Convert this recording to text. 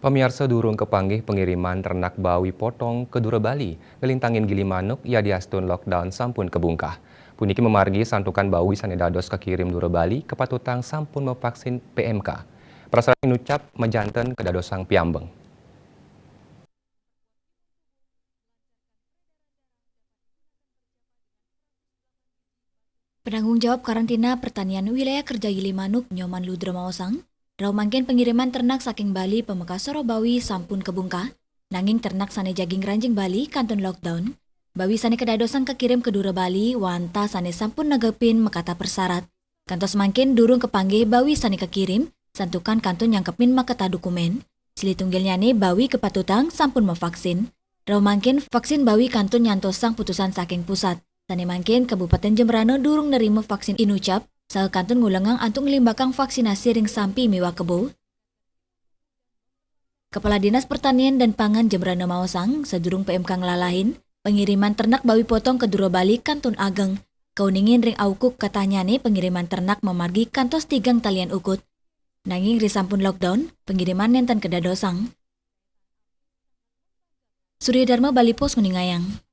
Pemirsa durung kepanggih pengiriman ternak bawi potong ke Dura Bali, ngelintangin gili manuk ya diastun lockdown sampun kebungkah. Puniki memargi santukan bawi sanedados kekirim Dura Bali kepatutang sampun mevaksin PMK. Prasarana nucap mejanten kedadosang piambeng. Penanggung jawab karantina pertanian wilayah kerja Gili Manuk Nyoman Ludra Maosang, rau mangkin pengiriman ternak saking Bali Pemekas Sorobawi sampun kebungkah, nanging ternak sane jaging ranjing Bali kantun lockdown, bawi sane kedadosan kekirim ke Dura Bali wanta sane sampun negepin mekata persyarat. Kantos mangkin durung kepanggih bawi sane kekirim, santukan kantun yang kepin makata dokumen, silitunggilnya nih bawi kepatutang sampun mevaksin. Rau mangkin vaksin bawi kantun nyantosang putusan saking pusat. Tani mangkin Kabupaten Jemberana durung nerima vaksin Inucap, saha kantun ngulengang antung ngelimbakang vaksinasi ring sampi miwa kebo. Kepala Dinas Pertanian dan Pangan Jemberana Maosang, sedurung PMK ngelalahin, pengiriman ternak bawi potong ke Dura Bali kantun ageng. Kauningin ring aukuk katanya nih pengiriman ternak memargi kantos tigang talian ukut. Nanging risampun lockdown, pengiriman nenten kedadosang. Surya Dharma Bali Pos Kuningayang.